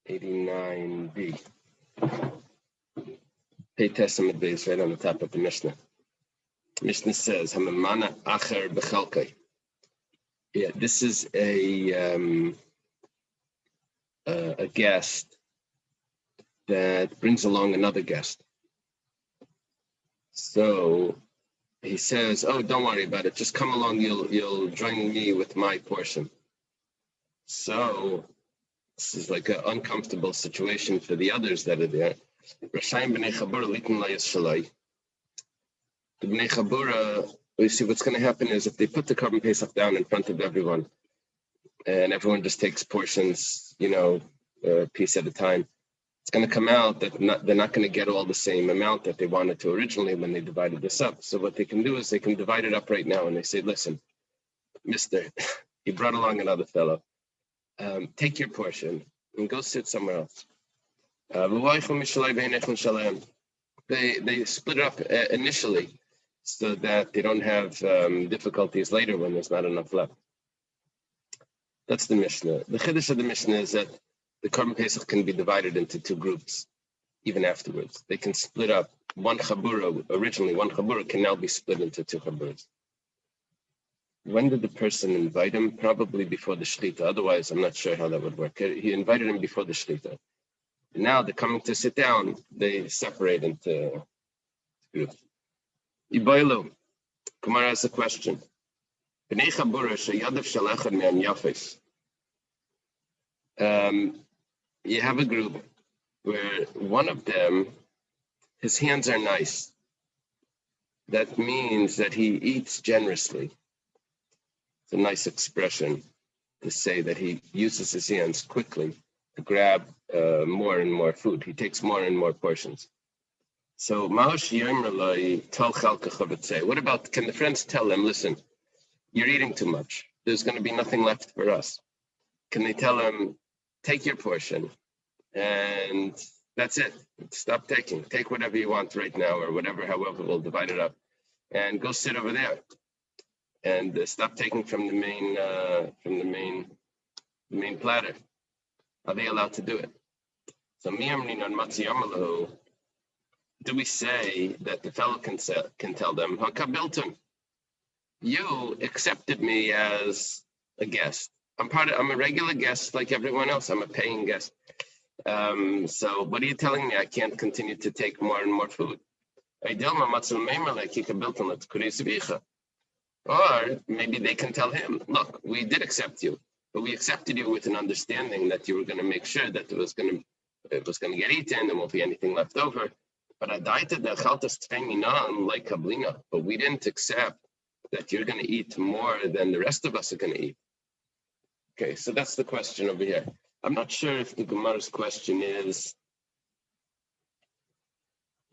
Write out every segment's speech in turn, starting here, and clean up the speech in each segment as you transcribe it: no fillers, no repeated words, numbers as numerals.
89b. Pay Testament base right on the top of the Mishnah. Mishnah says, "Hamamana acher b'chalkai." Yeah, this is a guest that brings along another guest. So he says, "Oh, don't worry about it. Just come along. You'll join me with my portion." So this is like an uncomfortable situation for the others that are there. Rashayim b'nei Chabura litin layas shalai. The b'nei Chabura, you see, what's going to happen is if they put the Korban Pesach down in front of everyone, and everyone just takes portions, a piece at a time, it's going to come out that they're not going to get all the same amount that they wanted to originally when they divided this up. So what they can do is they can divide it up right now, and they say, "Listen, mister, you brought along another fellow. Take your portion and go sit somewhere else." They split it up initially so that they don't have difficulties later when there's not enough left. That's the Mishnah. The Chiddush of the Mishnah is that the Korban Pesach can be divided into two groups even afterwards. They can split up one chabura can now be split into two chaburas. When did the person invite him? Probably before the Shechita. Otherwise, I'm not sure how that would work. He invited him before the Shechita. Now they're coming to sit down. They separate into groups. Iboilu. Kumar has a question. You have a group where one of them, his hands are nice. That means that he eats generously. It's a nice expression to say that he uses his hands quickly to grab more and more food. He takes more and more portions. So, what about, can the friends tell him, "Listen, you're eating too much. There's going to be nothing left for us." Can they tell him, "Take your portion and that's it. Stop taking. Take whatever you want right now, or whatever, however we'll divide it up, and go sit over there and stop taking from the main platter." Are they allowed to do it? So do we say that the fellow can tell them, "Hakabiltum, you accepted me as a guest. I'm a regular guest like everyone else. I'm a paying guest. So what are you telling me? I can't continue to take more and more food." Or maybe they can tell him, "Look, we did accept you, but we accepted you with an understanding that you were going to make sure that it was going to get eaten, there won't be anything left over. But we didn't accept that you're going to eat more than the rest of us are going to eat." Okay, so that's the question over here. I'm not sure if the Gemara's question is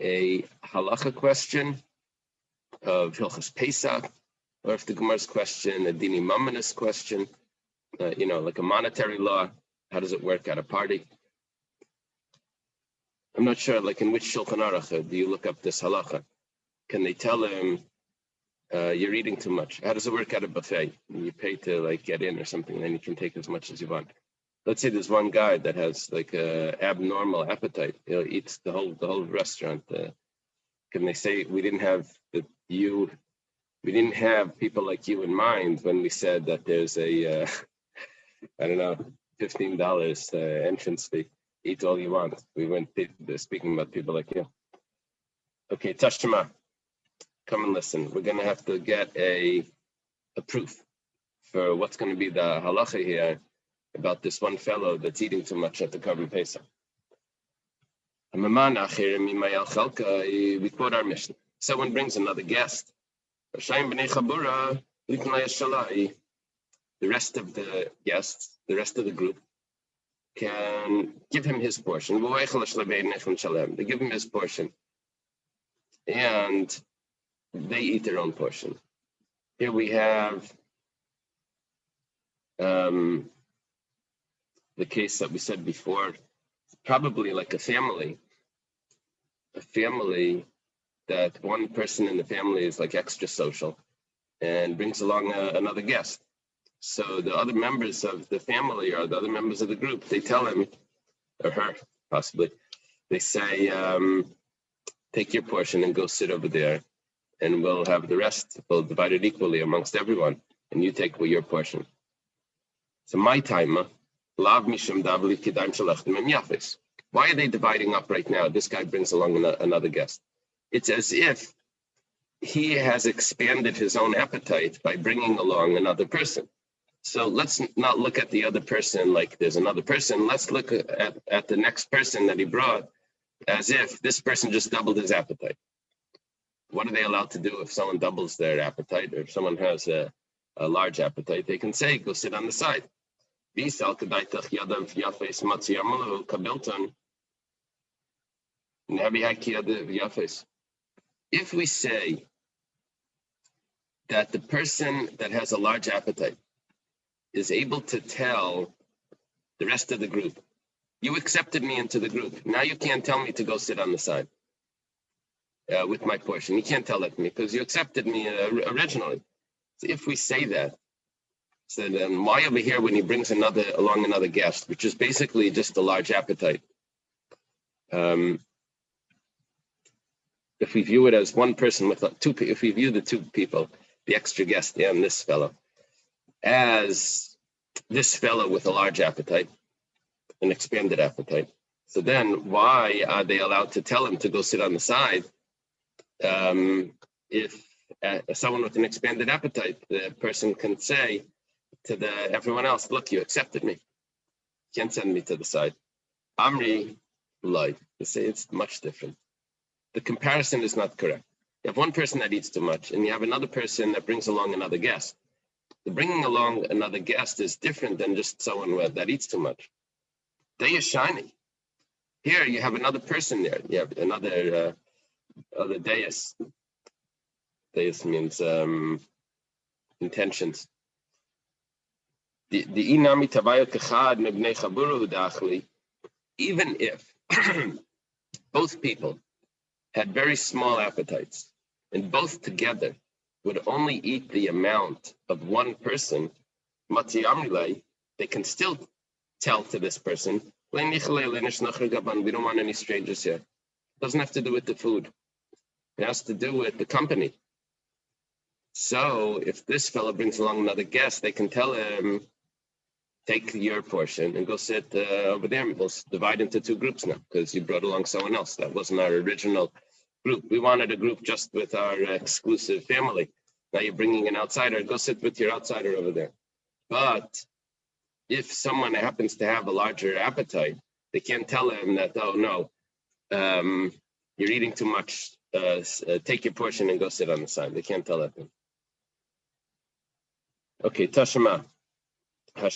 a halacha question of Hilchas Pesach, or if the Gemara's question a dini mamanis question, like a monetary law. How does it work at a party? I'm not sure, like in which Shulchan Aruch do you look up this halacha? Can they tell him, "You're eating too much"? How does it work at a buffet? You pay to get in or something, and you can take as much as you want. Let's say there's one guy that has like a abnormal appetite. He'll eat the whole restaurant. Can they say we didn't have people like you in mind when we said that there's a $15 entrance fee? Eat all you want. We weren't speaking about people like you. Okay, Tashma, come and listen. We're going to have to get a proof for what's going to be the halacha here about this one fellow that's eating too much at the Korban Pesach. We quote our Mishnah. Someone brings another guest. The rest of the guests, the rest of the group, can give him his portion. They give him his portion, and they eat their own portion. Here we have the case that we said before, probably like a family that one person in the family is like extra social and brings along another guest. So the other members of the family or the other members of the group, they tell him, or her, possibly. They say, take your portion and go sit over there, and we'll have the rest. We'll divide it equally amongst everyone, and you take your portion. So my time, lav mishum davli kidaim shalachtim em yafes. Why are they dividing up right now? This guy brings along another guest. It's as if he has expanded his own appetite by bringing along another person. So let's not look at the other person like there's another person. Let's look at the next person that he brought as if this person just doubled his appetite. What are they allowed to do if someone doubles their appetite, or if someone has a large appetite? They can say, go sit on the side. If we say that the person that has a large appetite is able to tell the rest of the group, you accepted me into the group, now you can't tell me to go sit on the side with my portion. You can't tell that to me because you accepted me originally. So if we say that, so then why over here when he brings along another guest, which is basically just a large appetite? If we view it as one person with if we view the two people, the extra guest and this fellow, as this fellow with a large appetite, an expanded appetite, so then why are they allowed to tell him to go sit on the side? If someone with an expanded appetite, the person can say to everyone else, look, you accepted me. You can't send me to the side. Amri, lied. They say it's much different. The comparison is not correct. You have one person that eats too much, and you have another person that brings along another guest. The bringing along another guest is different than just someone that eats too much. They are shiny. Here you have another person there. You have another deus. Deus means intentions. Even if both people had very small appetites and both together would only eat the amount of one person, they can still tell to this person, we don't want any strangers here. It doesn't have to do with the food. It has to do with the company. So if this fellow brings along another guest, they can tell him, take your portion and go sit over there. We'll divide into two groups now because you brought along someone else. That wasn't our original group. We wanted a group just with our exclusive family. Now you're bringing an outsider. Go sit with your outsider over there. But if someone happens to have a larger appetite, they can't tell him that, oh, no, you're eating too much. Take your portion and go sit on the side. They can't tell that thing. Okay, Tashima. We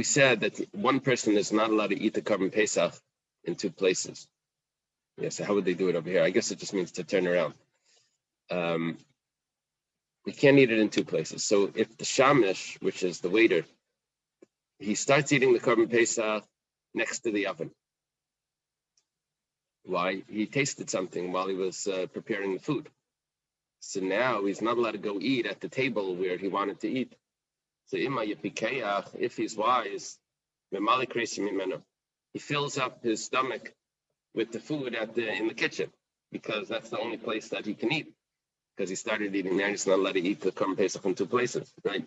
said that one person is not allowed to eat the Korban Pesach in two places. Yeah, so how would they do it over here? I guess it just means to turn around. We can't eat it in two places. So if the shamish, which is the waiter, he starts eating the Korban Pesach next to the oven. Why? He tasted something while he was preparing the food. So now he's not allowed to go eat at the table where he wanted to eat. So if he's wise, he fills up his stomach with the food in the kitchen, because that's the only place that he can eat. Because he started eating there, he's not allowed to eat the Korban Pesach in two places, right?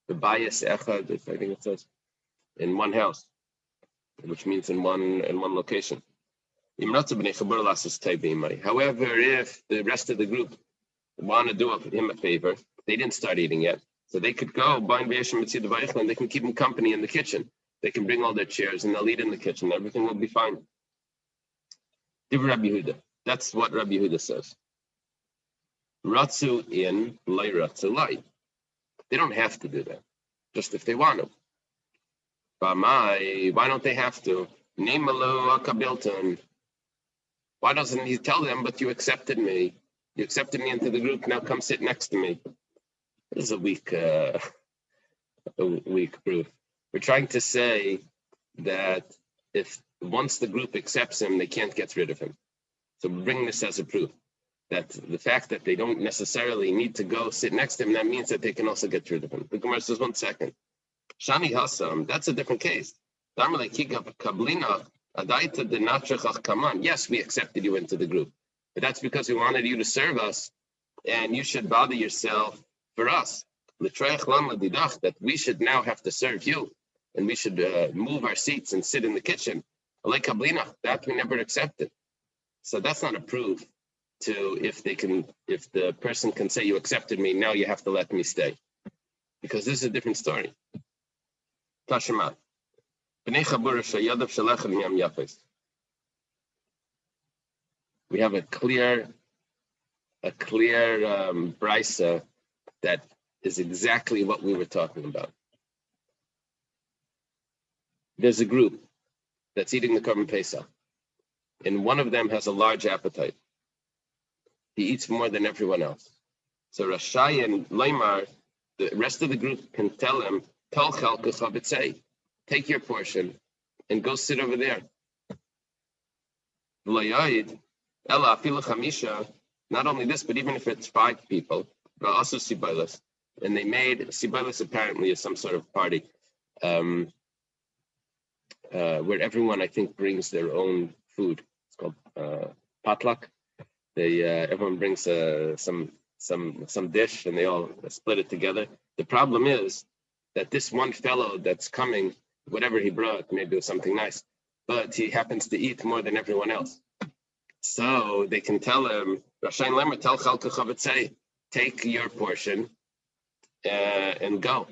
The bayis echad, I think it says, in one house, which means in one location. However, if the rest of the group want to do him a favor, they didn't start eating yet, so they could go and they can keep him company in the kitchen. They can bring all their chairs and they'll eat in the kitchen. Everything will be fine. That's what Rabbi Yehuda says. Ratzu in, lay ratzu lay. They don't have to do that, just if they want to. Why don't they have to? Why doesn't he tell them, but you accepted me? You accepted me into the group, now come sit next to me. This is a weak proof. We're trying to say that if once the group accepts him, they can't get rid of him. So we bring this as a proof that the fact that they don't necessarily need to go sit next to him, that means that they can also get rid of him. The Gemara says, 1 second. Shani Hassam, that's a different case. Yes, we accepted you into the group, but that's because we wanted you to serve us, and you should bother yourself for us. That we should now have to serve you, and we should move our seats and sit in the kitchen. That we never accepted. So that's not a proof to if the person can say you accepted me, now you have to let me stay, because this is a different story. Tashima. We have a clear brisa that is exactly what we were talking about. There's a group that's eating the Korban Pesach, and one of them has a large appetite. He eats more than everyone else. So Rashai and Leimar, the rest of the group can tell him, take your portion and go sit over there. Not only this, but even if it's 5 people, also Sibalis, and they made Sibalis apparently is some sort of party where everyone, I think, brings their own food. It's called potluck. Everyone brings some dish and they all split it together. The problem is that this one fellow that's coming, whatever he brought, maybe it was something nice, but he happens to eat more than everyone else. So they can tell him, Rashain Lemer, tell Chalkachavitzei, take your portion and go.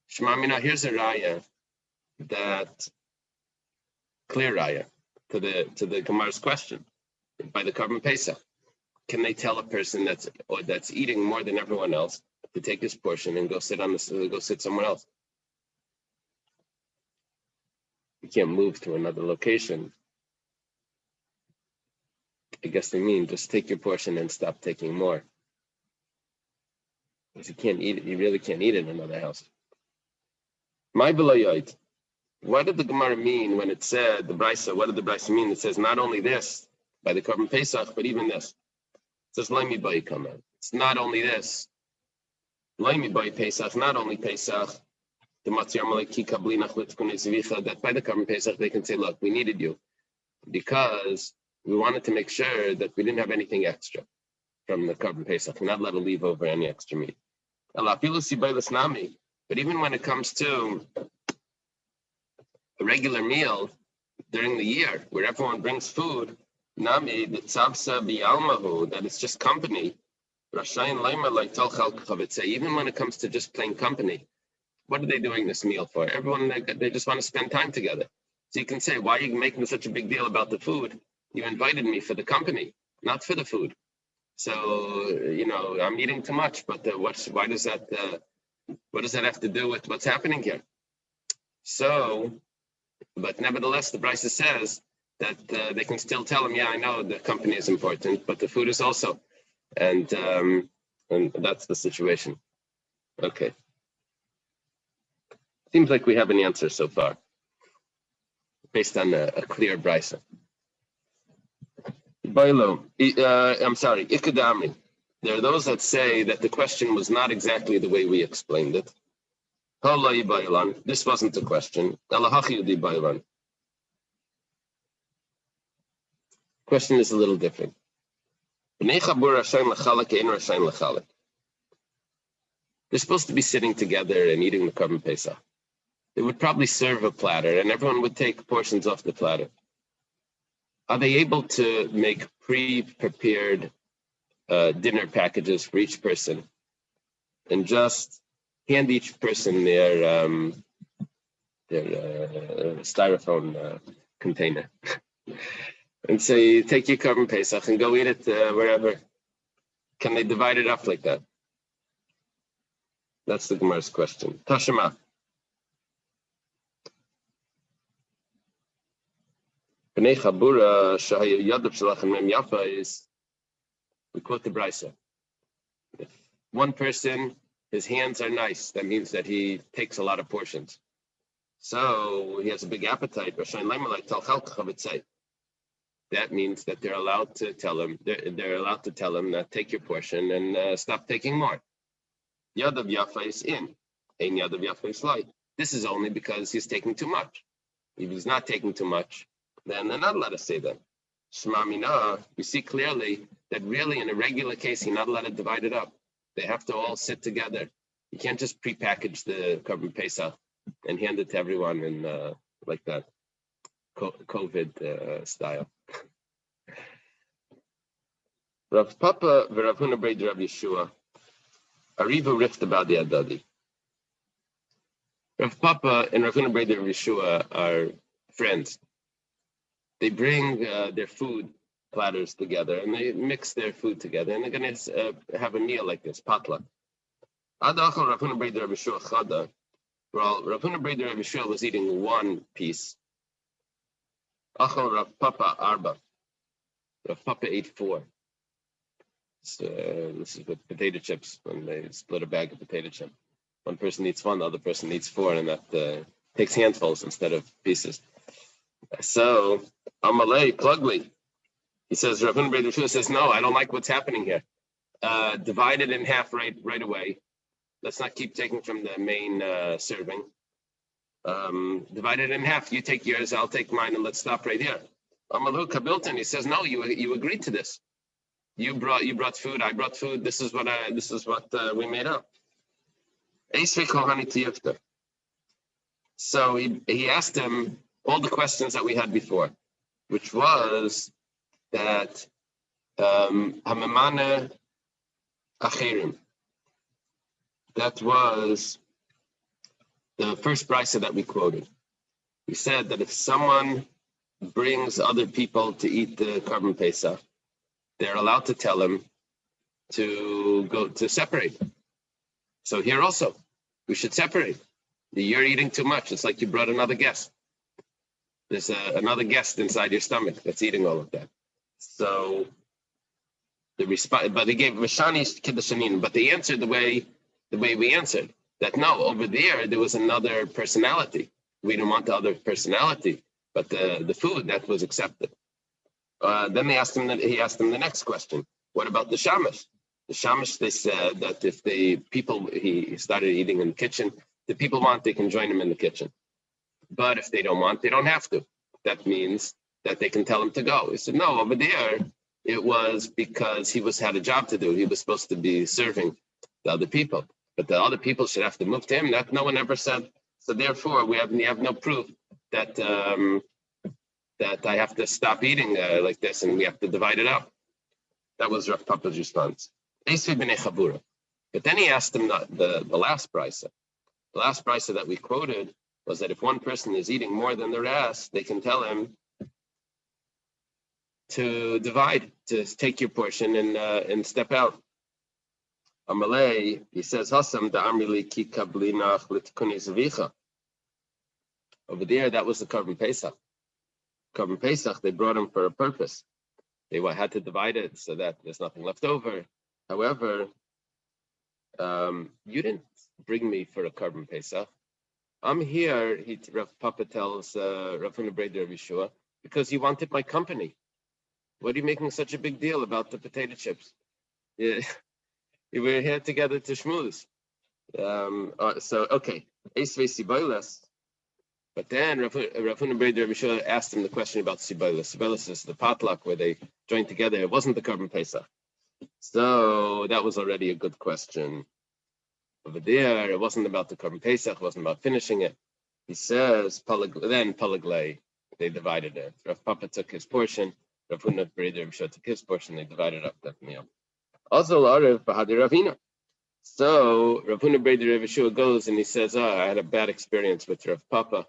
Shmamina, here's a raya, that clear raya to the Gemara's question by the Korban Pesach. Can they tell a person that's eating more than everyone else to take his portion and go sit somewhere else? You can't move to another location. I guess they mean just take your portion and stop taking more. Because you can't eat it. You really can't eat it in another house. My beloyot. What did the Gemara mean when it said the Brisa? What did the Brisa mean? It says not only this by the Korban Pesach, but even this. It says Laimi Bay come out. It's not only this. Laimi Bay Pesach, not only Pesach. The Matzir Maliki Kablinach Litzkunizvicha, that by the Korban Pesach they can say, look, we needed you because we wanted to make sure that we didn't have anything extra from the Korban Pesach. We're not allowed to leave over any extra meat. But even when it comes to a regular meal during the year where everyone brings food, Nami, the Tzavsa Bialmahu, that it's just company. Rashayin Laima like Talchal, even when it comes to just plain company, what are they doing this meal for? Everyone, they just want to spend time together. So you can say, why are you making such a big deal about the food? You invited me for the company, not for the food. So, I'm eating too much, but what does that have to do with what's happening here? So, but nevertheless, the Brisa says that they can still tell him, yeah, I know the company is important, but the food is also. And that's the situation. Okay. Seems like we have an answer so far, based on a clear Brisa. I'm sorry, Ikadami. There are those that say that the question was not exactly the way we explained it. This wasn't the question. Question is a little different. They're supposed to be sitting together and eating the Korban Pesach. They would probably serve a platter and everyone would take portions off the platter. Are they able to make pre-prepared dinner packages for each person and just hand each person their styrofoam container and say, take your Korban Pesach and go eat it wherever? Can they divide it up like that? That's the Gemara's question. Tashima. B'nei Chabura Shahaya Yadav Shalachem Mem Yafa is, we quote the Brisa. If one person, his hands are nice, that means that he takes a lot of portions. So he has a big appetite. That means that they're allowed to tell him, that take your portion and stop taking more. Yadav Yafa is in. Ein Yadav Yafa is light. This is only because he's taking too much. If he's not taking too much, then they're not allowed to say that. Shema Mina, we see clearly that really in a regular case, you're not allowed to divide it up. They have to all sit together. You can't just prepackage the Korban Pesach and hand it to everyone in like that COVID style. Rav Papa v'Rav Huna Breder Rav Yeshua Arivu rift about the Adadi. Rav Papa and Rav Huna Breder Rav Yeshua are friends. They bring their food platters together and they mix their food together and they're going to have a meal like this, potluck. Adachal Rav Huna Breder Rav Yeshua Chada. Well, Rav Huna Breder Rav Yeshua was eating one piece. Achal Rav Papa Arba. Rav Papa ate four. So, this is with potato chips when they split a bag of potato chip. One person eats one, the other person eats four, and that takes handfuls instead of pieces. So, Amalei, Plugly, he says, Rav Huna Breder Rav Yeshua says, no, I don't like what's happening here. Divide it in half right away. Let's not keep taking from the main serving. Divide it in half. You take yours, I'll take mine, and let's stop right here. Amalu Kabilton, he says, no, you agreed to this. You brought food, I brought food. This is what we made up. So he asked him all the questions that we had before, which was that Hamamana Achirim. That was the first brisa that we quoted. We said that if someone brings other people to eat the Korban Pesach, they're allowed to tell him to go to separate. So here also, we should separate. You're eating too much. It's like you brought another guest. There's another guest inside your stomach that's eating all of that. So the response, but they gave Mishani Kiddushanin, but they answered the way we answered. That no, over there was another personality. We didn't want the other personality, but the food that was accepted. Then he asked him the next question. What about the shamash? The shamash, they said that if he started eating in the kitchen, the people want, they can join him in the kitchen. But if they don't want, they don't have to. That means that they can tell him to go. He said, no, over there, it was because he had a job to do. He was supposed to be serving the other people. But the other people should have to move to him. That no one ever said. So therefore, we have no proof that that I have to stop eating like this and we have to divide it up. That was Rav Papa's response. But then he asked him the last brisa. The last brisa that we quoted was that if one person is eating more than the rest, they can tell him to divide, to take your portion and step out. Amalei, he says, Hasam da amrili ki kablinach litkuni zavicha. Over there, that was the Korban Pesach. Korban Pesach, they brought him for a purpose. They had to divide it so that there's nothing left over. However, you didn't bring me for a Korban Pesach. I'm here, Rav Papa tells Rav Huna Breder Rav Yeshua, because you wanted my company. What are you making such a big deal about the potato chips? Yeah. We're here together to schmooze. So, okay. But then Rav Huna Breder Rav Yeshua asked him the question about Siboilus. Siboilus is the potluck where they joined together. It wasn't the Korban Pesach. So that was already a good question. Over there, it wasn't about the Korban Pesach. It wasn't about finishing it. He says, then Palaglei, they divided it. Rav Papa took his portion. Rav Huna Breder Rav Yeshua took his portion. They divided up that meal. Also, Ravina. So Rav Huna Breder Rav Yeshua goes and he says, I had a bad experience with Rav Papa.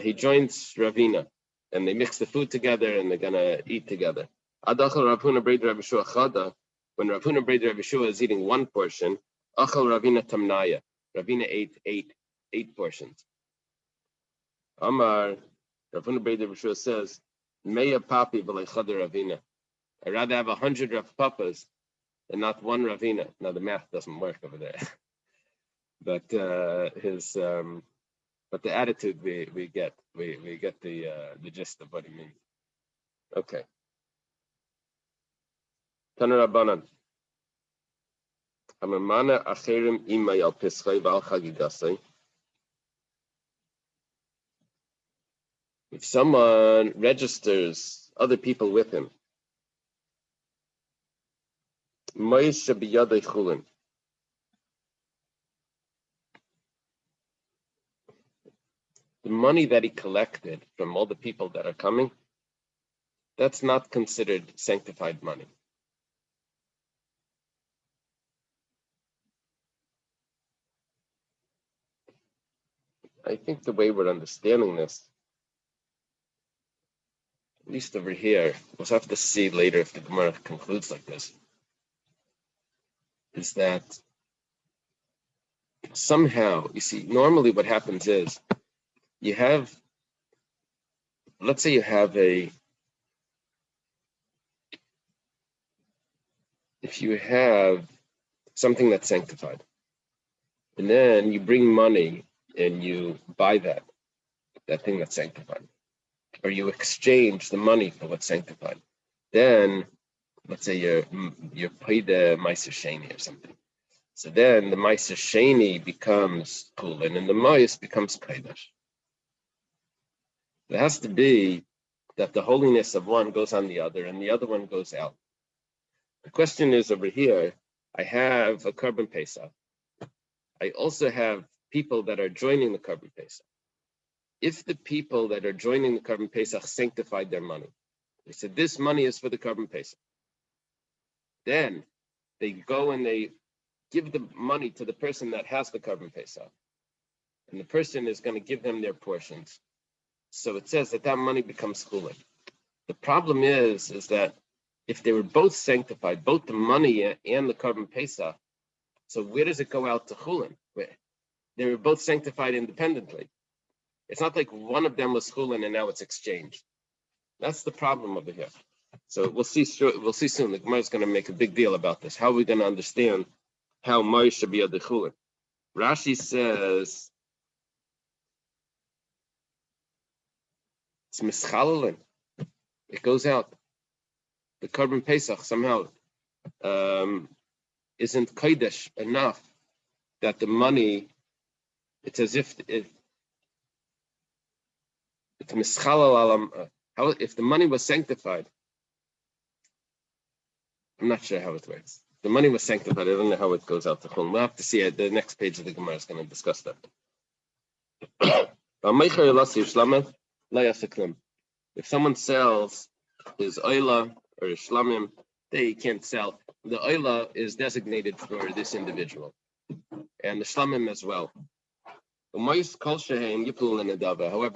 He joins Ravina and they mix the food together and they're gonna eat together. Adachal Rav Huna Breder Rav Yeshua Chada, when Rav Huna Breder Rav Yeshua is eating one portion, Achal Ravina Tamnaya. Ravina ate eight portions. Amar Rav Huna Breder Rav Yeshua says, Meya Papi v'leichad Ravina. I'd rather have 100 Rav Papas and not one Ravina. Now the math doesn't work over there, but but the attitude we get the gist of what he means. Okay. Taner Rabbanan. Hamamana acherim imay al pischei v'al chagigasei. If someone registers other people with him, the money that he collected from all the people that are coming, that's not considered sanctified money. I think the way we're understanding this, at least over here, we'll have to see later if the Gemara concludes like this, is that somehow, you see, normally what happens is you have, let's say you have if you have something that's sanctified, and then you bring money and you buy that thing that's sanctified, or you exchange the money for what's sanctified, then let's say you're paid the Meiser Sheni or something. So then the Meiser Sheni becomes Kulin and the Ma'is becomes Kaidash. It has to be that the holiness of one goes on the other and the other one goes out. The question is over here, I have a Korban Pesach. I also have people that are joining the Korban Pesach. If the people that are joining the Korban Pesach sanctified their money, they said this money is for the Korban Pesach, then they go and they give the money to the person that has the Korban Pesach, and the person is going to give them their portions. So it says that money becomes chulin. The problem is that if they were both sanctified, both the money and the Korban Pesach, so where does it go out to chulin? They were both sanctified independently. It's not like one of them was chulin and now it's exchanged. That's the problem over here. So we'll see soon. The Gemara is going to make a big deal about this. How are we going to understand how Ma'is should be a chulin? Rashi says it's mischalelin. It goes out. The Korban Pesach somehow isn't kodesh enough that the money, it's as if it's mischalel alam. How if the money was sanctified? I'm not sure how it works. The money was sanctified. I don't know how it goes out to chulin. We'll have to see it. The next page of the Gemara is going to discuss that. If someone sells his oila or his shlamim, they can't sell. The oila is designated for this individual, and the shlamim as well. However,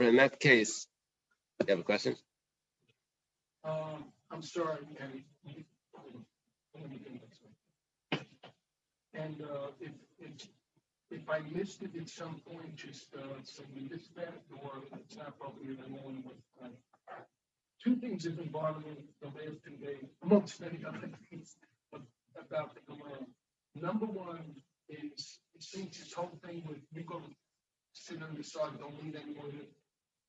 in that case, you have a question? I'm sorry, and if I missed it at some point, just so we missed that, or it's not appropriate, I'm on with two things have been bothering me the last 2 days, amongst many other things about the Gemara. Number one is it seems this whole thing with you go sit on the side, don't lead anyone,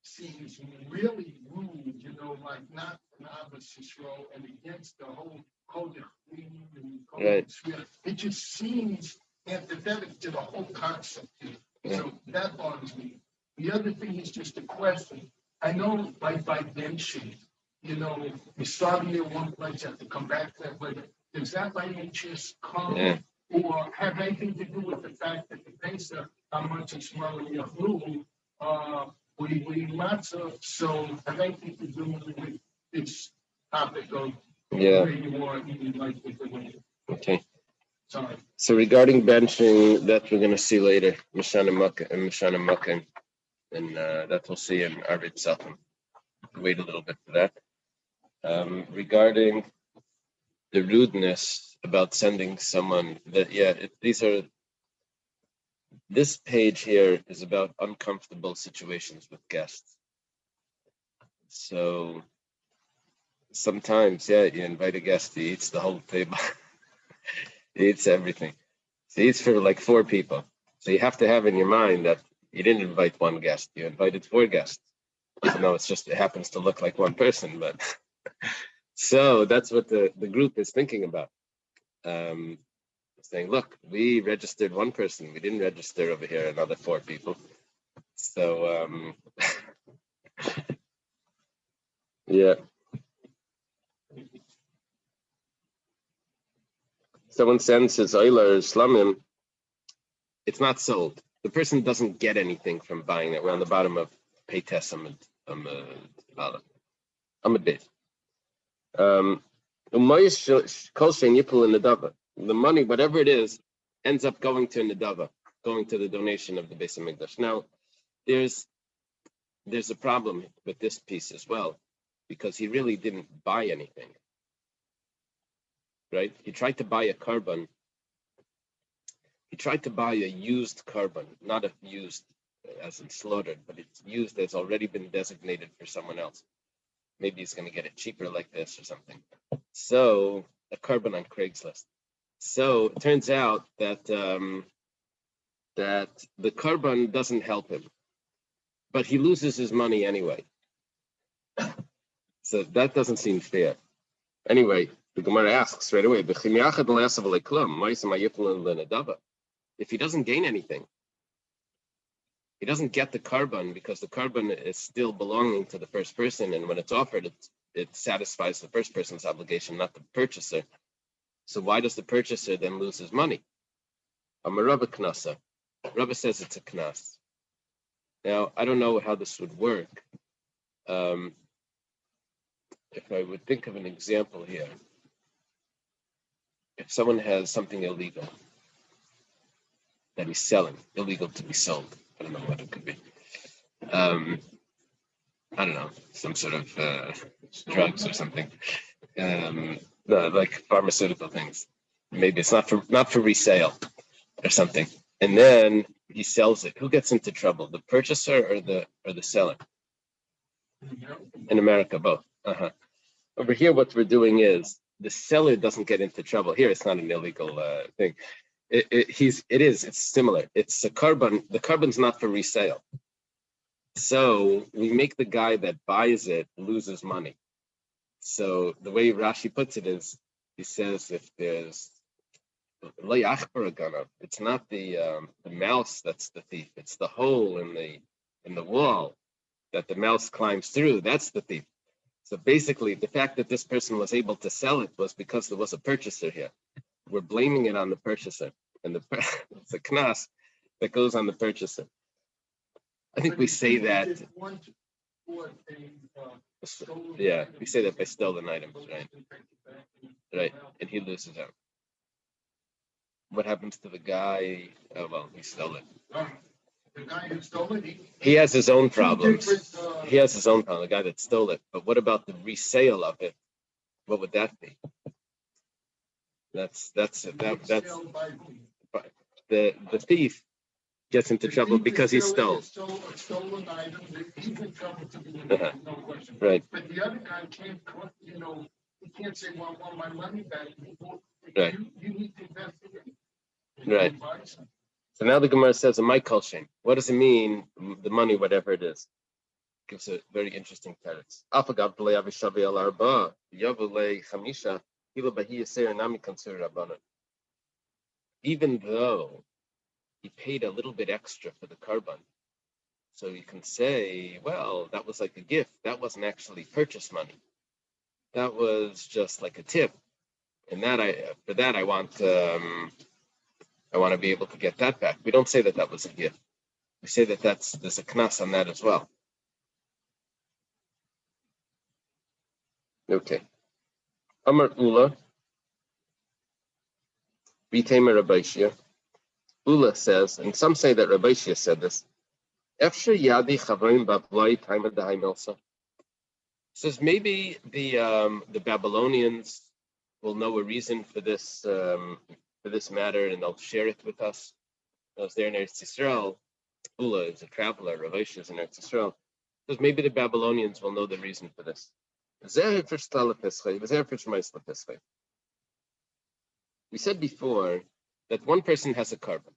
seems really rude, like not an opposite role and against the whole code of clean and code of swear. It just seems antithetic to the whole concept here. Yeah. So that bothers me. The other thing is just a question. I know by benching, you start here one place, you have to come back to that, but does that by any chance come or have anything to do with the fact that the Pesach, how much it's smaller than Yachlu, we matzah, so have anything to do with this topic of where you are eating like with the way. Okay. Sorry. So regarding benching, that we're going to see later, Mishana Makkah, and that we'll see in Arvid Satan. Wait a little bit for that. Regarding the rudeness about sending someone, this page here is about uncomfortable situations with guests. So sometimes, you invite a guest, he eats the whole table. He eats everything. So he eats for like 4 people. So you have to have in your mind that you didn't invite one guest, you invited 4 guests. So no, it happens to look like one person, but so that's what the group is thinking about. Saying, look, we registered 1 person, we didn't register over here another 4 people. So Yeah. Someone sends his oiler Slamim, it's not sold. The person doesn't get anything from buying it. We're on the bottom of Peites Amud Beit. The money, whatever it is, ends up going to Nadava, going to the donation of the Beis Hamikdash. Now, there's a problem with this piece as well, because he really didn't buy anything, right? He tried to buy a carbon. He tried to buy a used carbon, not a used as in slaughtered, but it's used as already been designated for someone else. Maybe he's going to get it cheaper like this or something. So a carbon on Craigslist. So it turns out that that the carbon doesn't help him, but he loses his money anyway. So that doesn't seem fair. Anyway, the Gemara asks right away, if he doesn't gain anything, he doesn't get the carbon because the carbon is still belonging to the first person, and when it's offered, it satisfies the first person's obligation, not the purchaser. So why does the purchaser then lose his money? Rabba Knasa. Rabba says it's a knas. Now, I don't know how this would work. If I would think of an example here, if someone has something illegal that he's selling, illegal to be sold, I don't know what it could be. I don't know, some sort of drugs or something, like pharmaceutical things. Maybe it's not for resale or something. And then he sells it. Who gets into trouble? The purchaser or the seller? In America, both. Over here, what we're doing is the seller doesn't get into trouble. Here, it's not an illegal thing. It's similar. It's a carbon. The carbon's not for resale. So we make the guy that buys it loses money. So the way Rashi puts it is, he says if there's it's not the mouse that's the thief. It's the hole in the wall that the mouse climbs through. That's the thief. So basically, the fact that this person was able to sell it was because there was a purchaser here. We're blaming it on the purchaser, and it's a knas that goes on the purchaser. I think we say that. Yeah, we say that by stolen items, right? Right, and he loses out. What happens to the guy? Oh, well, he stole it. The guy who stole it, he has his own problems. He has his own problem, the guy that stole it. But what about the resale of it? What would that be? That's the thief gets into trouble because he stole. Stolen item, he's in trouble to be no question. Right. But the other guy can't, he can't say, well, I want my money back. Right. You need to investigate. Right. So now the Gemara says, a Michael Shem. What does it mean, the money, whatever it is? Gives a very interesting teretz. Even though he paid a little bit extra for the carbon, so you can say, well, that was like a gift. That wasn't actually purchase money. That was just like a tip. And I want to be able to get that back. We don't say that was a gift. We say that there's a knas on that as well. Okay. Amar Ula, Bitamer Rabbeishia. Ula says, and some say that Rabbeishia said this. Efsher Yadi Chavrim Bavlai Time of the Haimelsa. Says maybe the Babylonians will know a reason for this matter, and they'll share it with us. I was there in Eretz Yisrael. Ula is a traveler. Rav is in Eretz Yisrael. Because maybe the Babylonians will know the reason for this. We said before that one person has a carbon.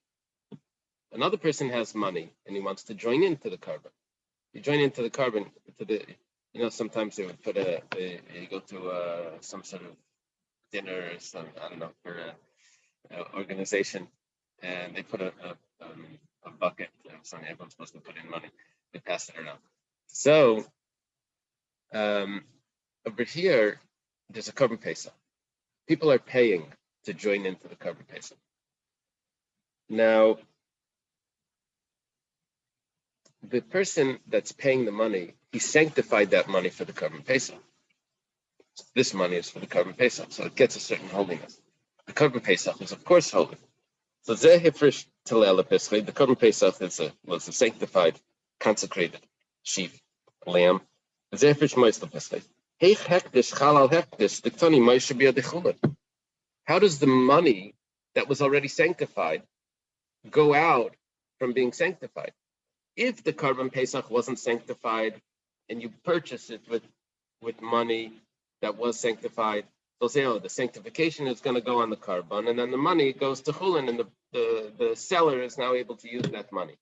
Another person has money, and he wants to join into the carbon. You join into the carbon, sometimes they would put you go to some sort of dinner or some, I don't know, for an organization, and they put a bucket, something everyone's supposed to put in money. They pass it around. So Over here, there's a Korban Pesach. People are paying to join into the Korban Pesach. Now, the person that's paying the money, he sanctified that money for the Korban Pesach. This money is for the Korban Pesach, so it gets a certain holiness. The Korban Pesach is, of course, holy. So Zeh Hifrish Talel Pesach, the Korban Pesach was a sanctified, consecrated sheep, lamb. Zeh Hifrish Moisel Pesach. Heich Hektish Chalal Hektish Diktoni Moshe Biadichulet. How does the money that was already sanctified go out from being sanctified? If the Korban Pesach wasn't sanctified and you purchase it with money that was sanctified, they'll say, oh, the sanctification is going to go on the Korban, and then the money goes to Chulin, and the seller is now able to use that money.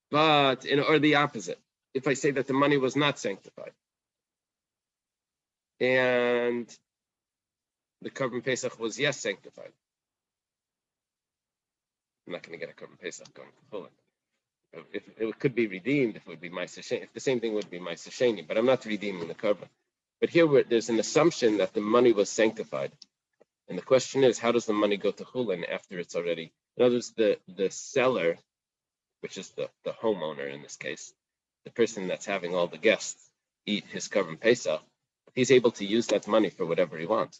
But, or the opposite, if I say that the money was not sanctified, and the Korban Pesach was, yes, sanctified, I'm not going to get a Korban Pesach going to Chulin. If it could be redeemed, if it would be Ma'aseh Sheni, if the same thing would be Ma'aseh Sheni, but I'm not redeeming the Korban. But here there's an assumption that the money was sanctified. And the question is, how does the money go to Chulin after it's already? In other words, the seller, which is the homeowner in this case, the person that's having all the guests eat his Korban Pesach, he's able to use that money for whatever he wants.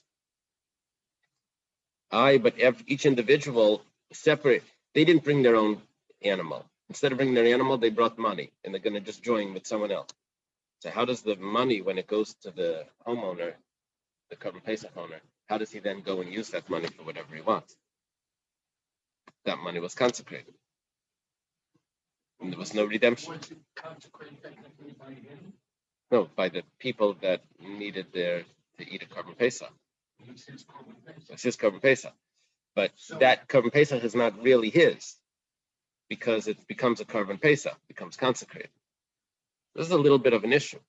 But each individual separate, they didn't bring their own animal. Instead of bringing their animal, they brought money, and they're going to just join with someone else. So how does the money, when it goes to the homeowner, the Korban Pesach owner, how does he then go and use that money for whatever he wants? That money was consecrated. And there was no redemption. Was it consecrated technically by him? No, by the people that needed to eat a Korban Pesach. It's his Korban Pesach. It's his Korban Pesach. But that Korban Pesach is not really his, because it becomes a Korban Pesach, becomes consecrated. This is a little bit of an issue.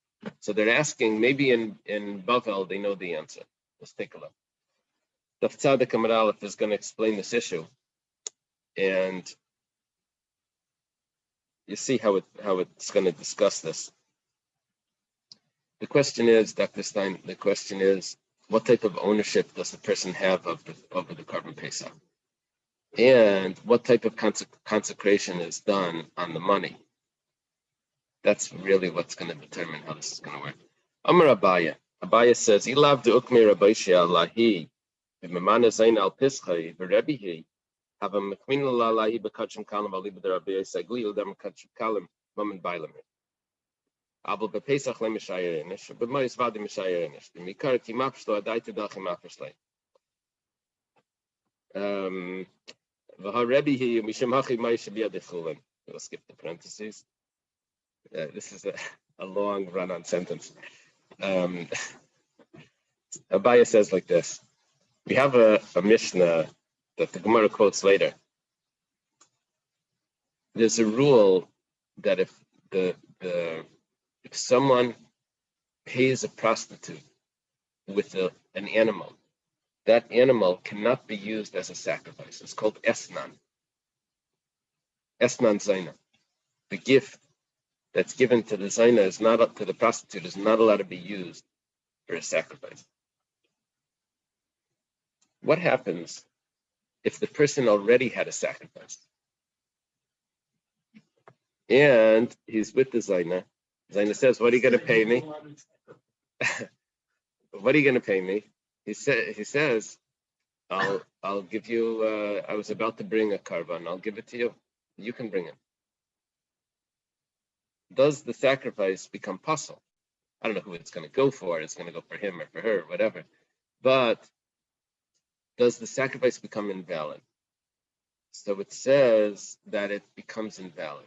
So they're asking, maybe in Bavel, they know the answer. Let's take a look. Daf Tzaddik Amud Aleph is going to explain this issue. And you see how it's going to discuss this. The question is, Dr. Stein, what type of ownership does the person have over the Korban Pesach? And what type of consecration is done on the money? That's really what's going to determine how this is going to work. Amar Abaya. Abaya says, Ilav de ukme Rabbi Allahi, b'memana zayin al pischai, v'rebihi, have a mekmin l'alahi b'kachim kalam ali b'derabbi yisagli l'dem kachim kalam, mamen bailamir. Abel b'pesach le mishayer enish, b'moyis vadi mishayer enish, b'mikar timapshto adai tedach imapshlei. V'harebihi, mishim hachi ma'isha b'yadechulin. We'll skip the parentheses. This is a long run-on sentence. Abaya says like this. We have a Mishnah that the Gemara quotes later. There's a rule that if someone pays a prostitute with an animal, that animal cannot be used as a sacrifice. It's called esnan. Esnan zaina. The gift that's given to the zaina is not up to the prostitute, is not allowed to be used for a sacrifice. What happens if the person already had a sacrifice and he's with the zaina? Zaina says, "What are you going to pay me? What are you going to pay me?" He says, "I'll give you. I was about to bring a karban. I'll give it to you. You can bring it." Does the sacrifice become possible? I don't know who it's going to go for. It's going to go for him or for her, or whatever. But does the sacrifice become invalid? So it says that it becomes invalid.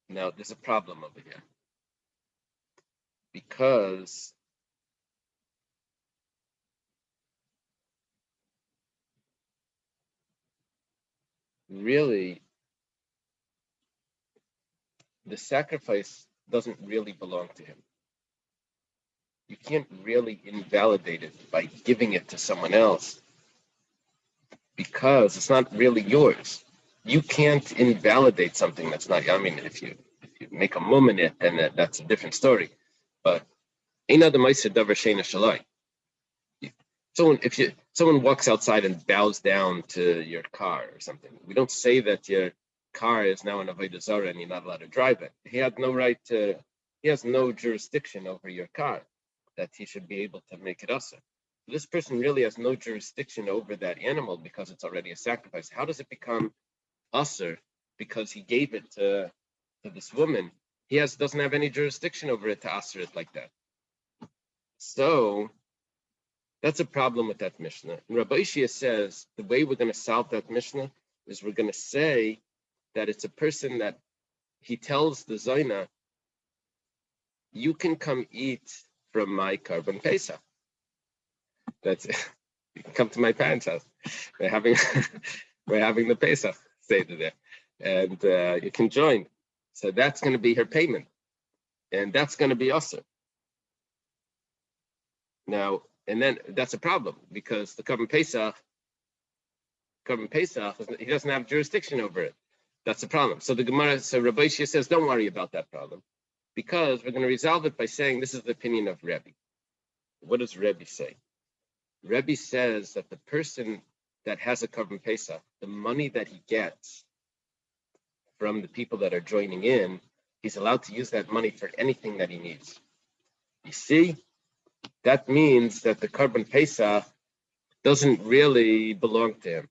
Now, there's a problem over here. Because really, the sacrifice doesn't really belong to him. You can't really invalidate it by giving it to someone else because it's not really yours. You can't invalidate something that's not. I mean, if you make a mum in it, then that's a different story. But someone walks outside and bows down to your car or something, we don't say that your car is now an avodah zarah and you're not allowed to drive it. He has no jurisdiction over your car that he should be able to make it usher. This person really has no jurisdiction over that animal because it's already a sacrifice. How does it become usher? Because he gave it to this woman. He doesn't have any jurisdiction over it to usher it like that. So that's a problem with that Mishnah. And Rabbi Ishia says the way we're going to solve that Mishnah is we're going to say that it's a person that he tells the Zaina, you can come eat from my Karban Pesach. That's it. You can come to my parents' house. We're having the Pesach Seder there, and you can join. So that's going to be her payment, and that's going to be usher. Now, and then that's a problem because the Karban Pesach, he doesn't have jurisdiction over it. That's the problem. So Rabbi Ishia says, don't worry about that problem, because we're going to resolve it by saying this is the opinion of Rebbe. What does Rebbe say? Rebbe says that the person that has a Karban Pesach, the money that he gets from the people that are joining in, he's allowed to use that money for anything that he needs. You see, that means that the Karban Pesach doesn't really belong to him.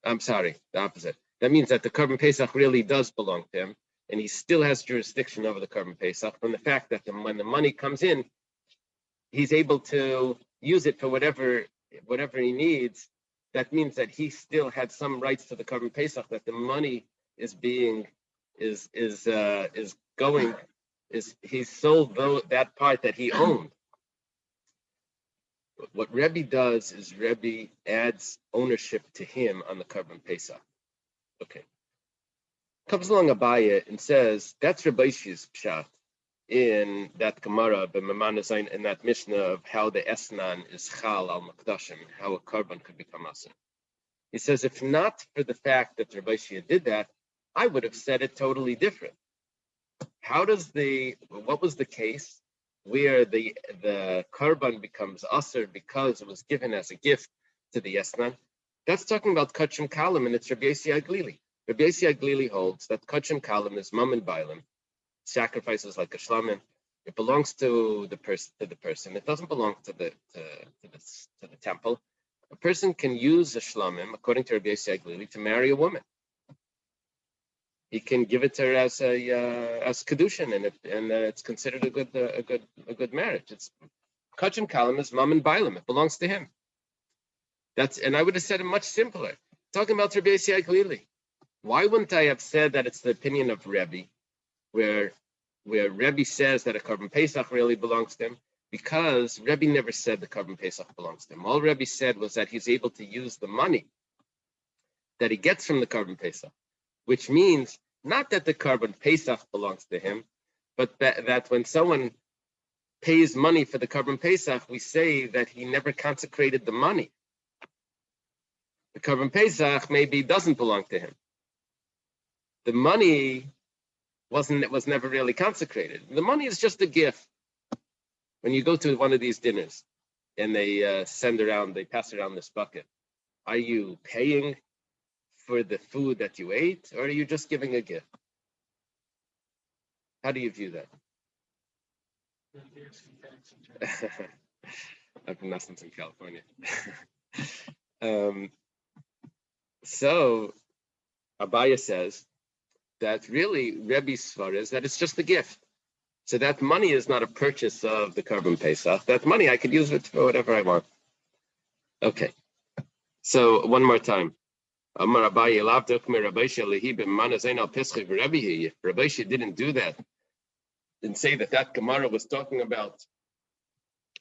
I'm sorry, the opposite. That means that the Karban Pesach really does belong to him, and he still has jurisdiction over the Karban Pesach from the fact that when the money comes in, he's able to use it for whatever he needs. That means that he still had some rights to the Karban Pesach, that the money he sold that part that he owned. What Rebbe does is Rebbe adds ownership to him on the Karban Pesach. Okay. Comes along Abaye and says, that's Rabbi Ishia's pshat in that Gemara, in that Mishnah of how the Esnan is Chal al Makdashim, how a Karban could become Aser. He says, if not for the fact that Rabbi Ishia did that, I would have said it totally different. What was the case where the Karban becomes Aser because it was given as a gift to the Esnan? That's talking about Kachim Kalim, and it's Rabbi Yossi Aglili. Rabbi Yossi Aglili holds that Kachim Kalim is Mam and Bailim, sacrifices like a shlamim. It belongs to the person. It doesn't belong to the temple. A person can use a shlamim, according to Rabbi Yossi Aglili, to marry a woman. He can give it to her as kedushin, and it's considered a good marriage. It's Kachim Kalim is Mam and Bailim. It belongs to him. And I would have said it much simpler. Talking about Rabbi Yossi Aglili. Why wouldn't I have said that it's the opinion of Rebbe, where Rebbe says that a Karban Pesach really belongs to him? Because Rebbe never said the Karban Pesach belongs to him. All Rebbe said was that he's able to use the money that he gets from the Karban Pesach, which means not that the Karban Pesach belongs to him, but that when someone pays money for the Karban Pesach, we say that he never consecrated the money. The Karban Pesach maybe doesn't belong to him. The money was never really consecrated. The money is just a gift. When you go to one of these dinners and they pass around this bucket, are you paying for the food that you ate, or are you just giving a gift? How do you view that? I'm from Nussington, California. So Abaya says that really Rebbe's svar is that it's just a gift. So that money is not a purchase of the Karban Pesach. That money, I could use it for whatever I want. Okay. So one more time. Rabbi Shia didn't do that. Didn't say that Gemara was talking about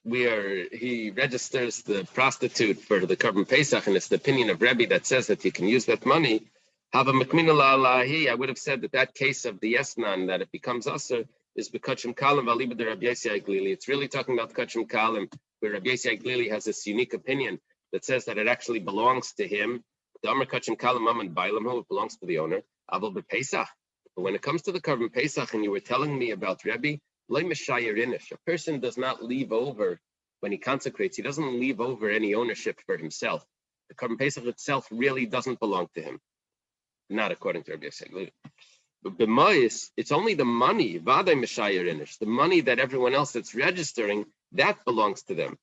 where he registers the prostitute for the Karban Pesach, and it's the opinion of Rebbe that says that you can use that money. I would have said that case of the Esnan, that it becomes Aser, is Bekachim Kalim Valiba de Rabbi Yossi Aglili. It's really talking about Kachim Kalim, where Rabbi Yossi Aglili has this unique opinion that says that it actually belongs to him. The Amar Kachim Kalim Mam and Bailam, it belongs to the owner. Aval Pesach. But when it comes to the Karban Pesach, and you were telling me about Rebbe, A person does not leave over, when he consecrates, he doesn't leave over any ownership for himself. The Korban Pesach itself really doesn't belong to him, not according to Rabbi Yosef. But b'mayis, it's only the money, the money that everyone else that's registering, that belongs to them.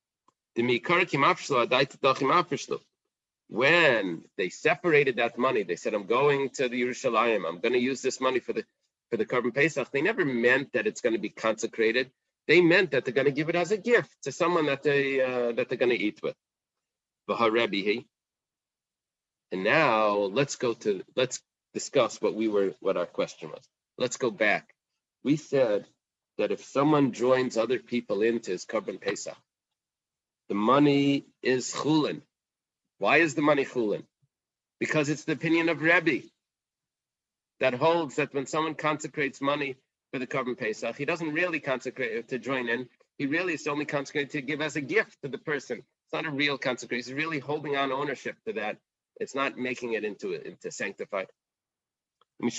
When they separated that money, they said, I'm going to the Yerushalayim, I'm going to use this money for the Korban Pesach. They never meant that it's going to be consecrated. They meant that they're going to give it as a gift to someone that they're going to eat with. And now let's discuss what our question was. Let's go back. We said that if someone joins other people into his Korban Pesach, the money is chulin. Why is the money chulin? Because it's the opinion of Rebbe that holds that when someone consecrates money for the Korban Pesach, he doesn't really consecrate to join in. He really is only consecrated to give as a gift to the person. It's not a real consecration. He's really holding on ownership to that. It's not making it into sanctified. And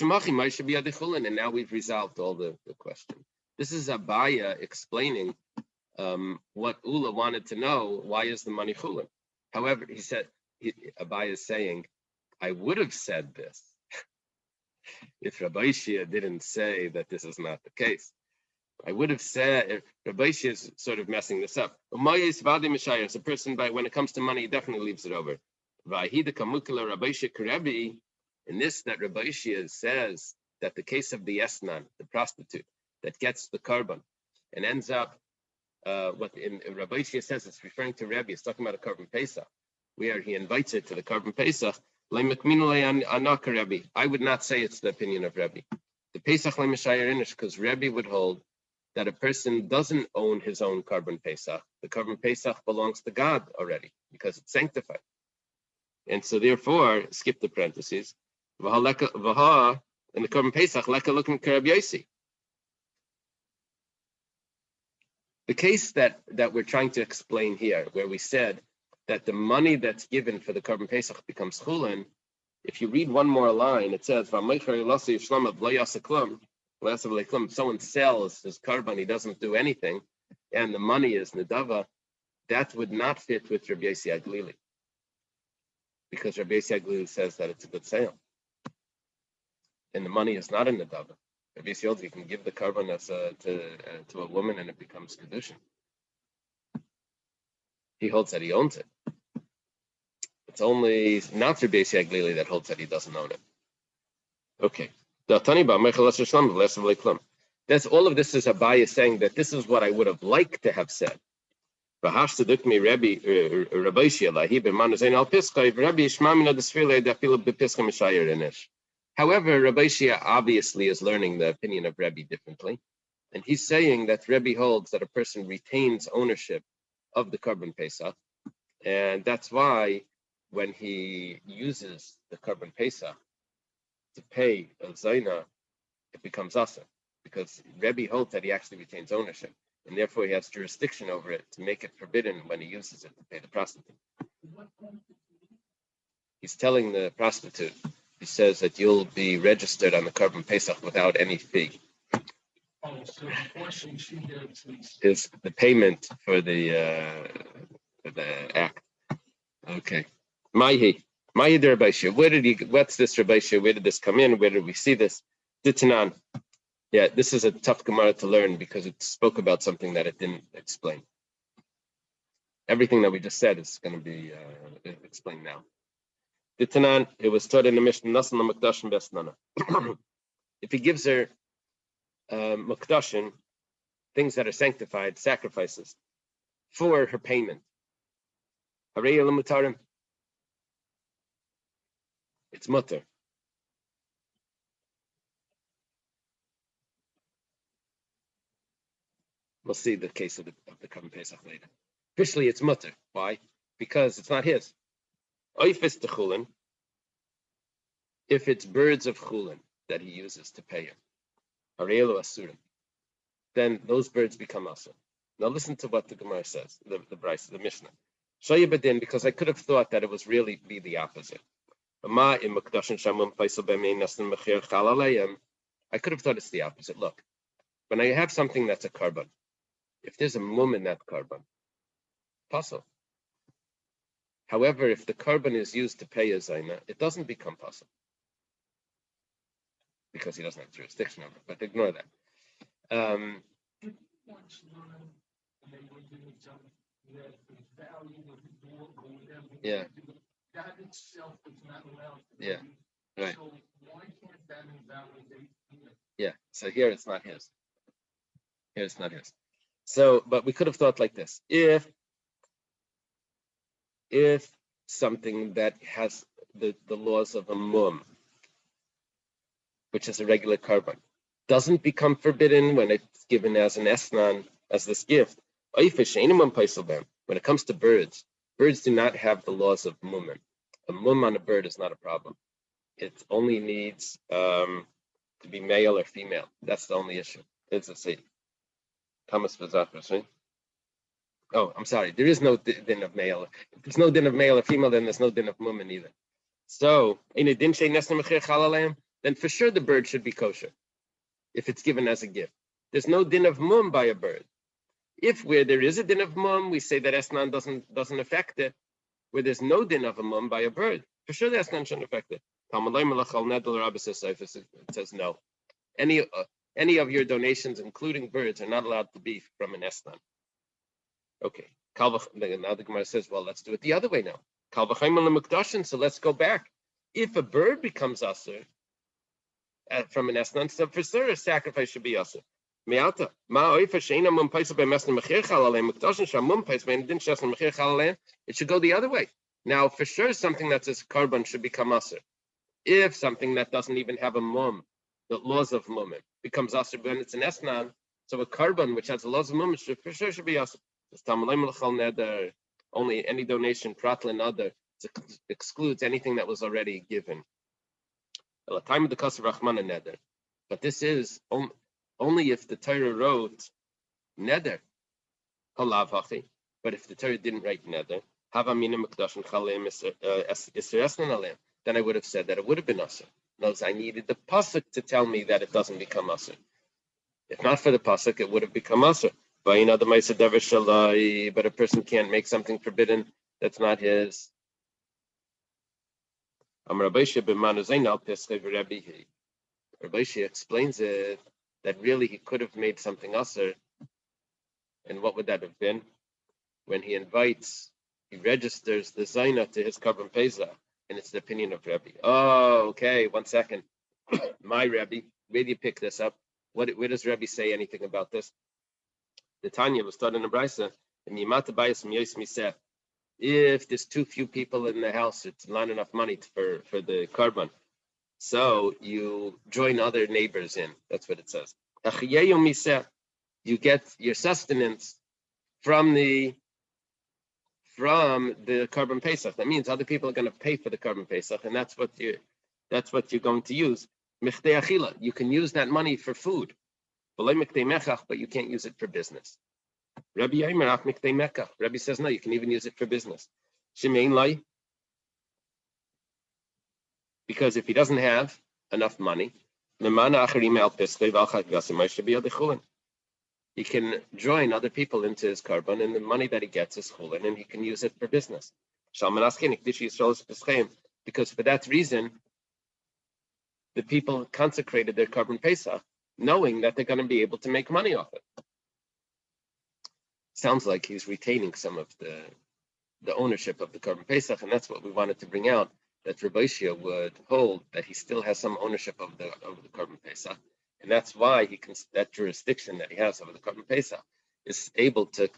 now we've resolved all the question. This is Abaya explaining what Ula wanted to know. Why is the money chulin? However, he said, Abaya is saying, I would have said this if Rabbi Shia didn't say that this is not the case. I would have said, Rabbi Shia is sort of messing this up. It's a person, when it comes to money, he definitely leaves it over. In this, that Rabbi Shia says that the case of the Esnan, the prostitute, that gets the carbon and ends up, what in Rabbi Shia says, it's referring to Rebbe, it's talking about a Korban Pesach, where he invites her to the Korban Pesach. I would not say it's the opinion of Rebbe. The Pesach because Rebbe would hold that a person doesn't own his own Korban Pesach. The Korban Pesach belongs to God already because it's sanctified. And so therefore, skip the parentheses. And the Korban Pesach, looking Rabbi Yossi. The case that we're trying to explain here, where we said that the money that's given for the Korban Pesach becomes chulin, if you read one more line, it says, if someone sells his Korban, he doesn't do anything, and the money is nedava, that would not fit with Rabbi Yossi Aglili, because Rabbi Yossi Aglili says that it's a good sale, and the money is not in nedava. Rabbi Yossi holds you can give the Korban to a woman and it becomes kedushin. He holds that he owns it. It's only not Rabbi Yossi Aglili that holds that he doesn't own it. Okay. That's all of this is Abaya saying that this is what I would have liked to have said. However, Rabbi Shia obviously is learning the opinion of Rebbe differently. And he's saying that Rebbe holds that a person retains ownership of the Korban Pesach. And that's why when he uses the Korban Pesach to pay a Zaina, it becomes Asa. Because Rebbe holds that he actually retains ownership. And therefore he has jurisdiction over it to make it forbidden when he uses it to pay the prostitute. He's telling the prostitute, he says that you'll be registered on the Korban Pesach without any fee. Oh, so the portion she gets is the payment for the act. Okay. Mahi the Rabbi Shia. What's this Rabbi Shia? Where did this come in? Where did we see this? Ditanan. Yeah, this is a tough Gemara to learn because it spoke about something that it didn't explain. Everything that we just said is going to be explained now. Ditanan, it was taught in the Mishnah, Nasan Makdashin Besnana. If he gives her Makdashin, things that are sanctified, sacrifices, for her payment. It's mutter. We'll see the case of the Korban Pesach later. Officially, it's mutter. Why? Because it's not his. Oifis to chulin, if it's birds of chulin that he uses to pay him, Arielu asurim, then those birds become asa. Now listen to what the Gemara says, the Bryce, the Mishnah. Shayabadin, because I could have thought that it was really be the opposite. I could have thought it's the opposite. Look, When I have something that's a carbon, if there's a mum in that carbon, possible. However, if the carbon is used to pay a zayna, it doesn't become possible because he doesn't have jurisdiction over it. But ignore that. Yeah. That itself is not allowed. Yeah. Right. So why can't that invalidate here? Yeah. So here it's not his. Here it's not his. So, but we could have thought like this: if something that has the laws of a mum, which is a regular carbon, doesn't become forbidden when it's given as an esnan, as this gift. When it comes to birds do not have the laws of mum. A mum on a bird is not a problem. It only needs to be male or female. That's the only issue. It's a seed. Thomas Vazafras, right? Oh, I'm sorry. There is no din of male. If there's no din of male or female, then there's no din of mum either. So, then for sure the bird should be kosher if it's given as a gift. There's no din of mum by a bird. If where there is a din of mum, we say that esnan doesn't affect it. Where there's no din of a mum by a bird, for sure the esnan shouldn't affect it. It says no. Any of your donations, including birds, are not allowed to be from an esnan. Okay. Now the Gemara says, well, let's do it the other way now. So let's go back. If a bird becomes asur from an esnan, so for sure a sacrifice should be asur. It should go the other way. Now, for sure, something that's a carbon should become asur. If something that doesn't even have a mum, the laws of mum, becomes asur when it's an esnan, so a carbon which has the laws of mum for sure should be asur. Only any donation, pratl and other, excludes anything that was already given. Time of the Kasser Rachmana neder, but this is only if the Torah wrote neder, but if the Torah didn't write neder, then I would have said that it would have been asur. Notice I needed the pasuk to tell me that it doesn't become asur. If not for the pasuk, it would have become asur. But a person can't make something forbidden that's not his. Rabbi Shia explains it that really he could have made something asur. And what would that have been? When he registers the Zaina to his Karban Pesach, and it's the opinion of Rebbe. Oh, okay, 1 second. My Rebbe, where do you pick this up? Where does Rebbe say anything about this? The Tanya was taught in the Brisa, if there's too few people in the house, it's not enough money for the Karban. So you join other neighbors in. That's what it says. You get your sustenance from the Karban Pesach. That means other people are going to pay for the Karban Pesach, and that's what you're going to use. You can use that money for food, but you can't use it for business. Rabbi says no, you can even use it for business. Because if he doesn't have enough money, he can join other people into his carbon, and the money that he gets is chulin, and he can use it for business. Because for that reason, the people consecrated their carbon Pesach, knowing that they're going to be able to make money off it. Sounds like he's retaining some of the ownership of the carbon Pesach, and that's what we wanted to bring out, that Rabbi Shia would hold that he still has some ownership of the carbon Pesach. And that's why that jurisdiction that he has over the Karban Pesach is able to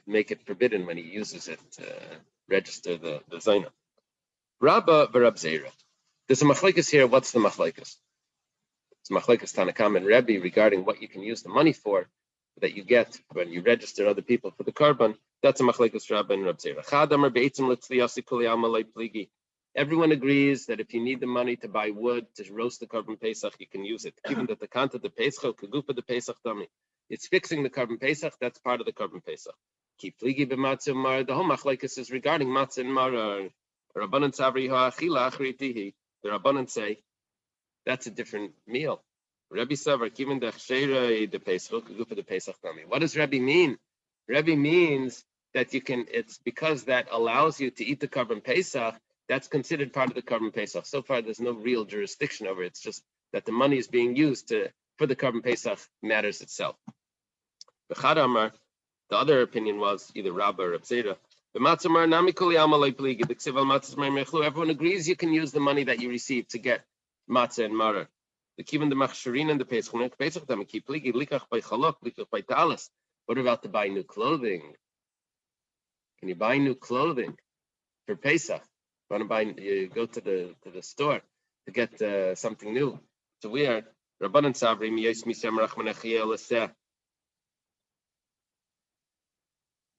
make it forbidden when he uses it to register the Zaina. Rabba v'Rab Zeira. There's a machlekes here. What's the machlekes? It's machlekes Tanakam and Rebbe regarding what you can use the money for that you get when you register other people for the Karban. That's a machlekes Rabba and Rab Zeira. Everyone agrees that if you need the money to buy wood to roast the Karban Pesach, you can use it. Even that the kanta the Pesach, kagupa the Pesach dummy. It's fixing the Karban Pesach. That's part of the Karban Pesach. Keep pligi b'matzah mar. The whole machlekes is regarding matzah and mar. Rabbanan savri ha'achila achritihi. The Rabbanan say that's a different meal. Rabbi Savar, Kivin Dachsheira the Pesach, Gufa the Pesach Nami. What does Rabbi mean? Rabbi means that you can, it's because that allows you to eat the Korban Pesach, that's considered part of the Korban Pesach. So far, there's no real jurisdiction over it. It's just that the money is being used for the Korban Pesach matters itself. The other opinion was either Rabba or Rabzera. Everyone agrees you can use the money that you receive to get matzah and maror. The kiven the machsharin and the pesach. What about to buy new clothing? Can you buy new clothing for Pesach? You go to the store to get something new. So we are Rabbanan Savrim Yos Misam Rachman Achiel Aseh.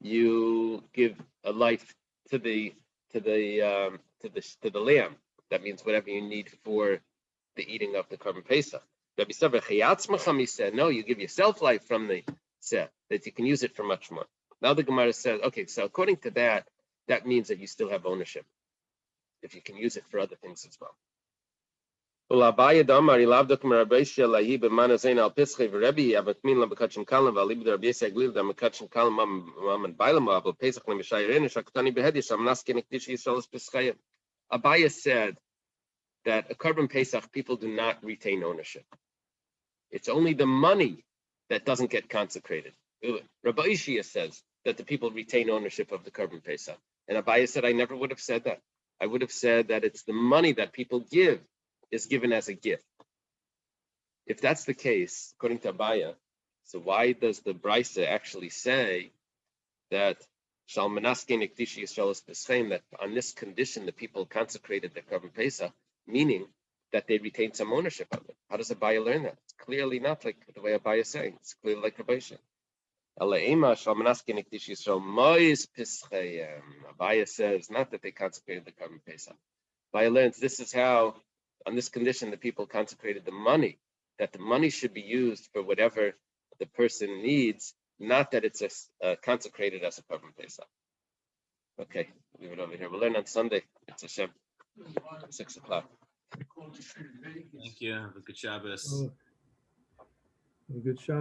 You give a life to the lamb. That means whatever you need for the eating of the Korban Pesach. Rabbi Savar Chayatzmacham, he said, no, you give yourself life from the seh, that you can use it for much more. Now the Gemara says, okay, so according to that, that means that you still have ownership if you can use it for other things as well. Rabbi Abaya said that a Korban Pesach, people do not retain ownership. It's only the money that doesn't get consecrated. Rabbi Ishia says that the people retain ownership of the Korban Pesach. And Abaya said, I never would have said that. I would have said that it's the money that people give is given as a gift. If that's the case, according to Abaya, so why does the Brisa actually say that that on this condition the people consecrated the Korban Pesach, meaning that they retained some ownership of it? How does Abaya learn that? It's clearly not like the way Abaya is saying. It's clearly like Rabbi Shai. Abaya says not that they consecrated the Korban Pesach. Abaya learns this is how, on this condition, the people consecrated the money, that the money should be used for whatever the person needs, not that it's consecrated as a Korban Pesach. Okay, leave it over here. We'll learn on Sunday. It's Hashem. 6 o'clock. Thank you. Have a good Shabbos. Good Shabbos.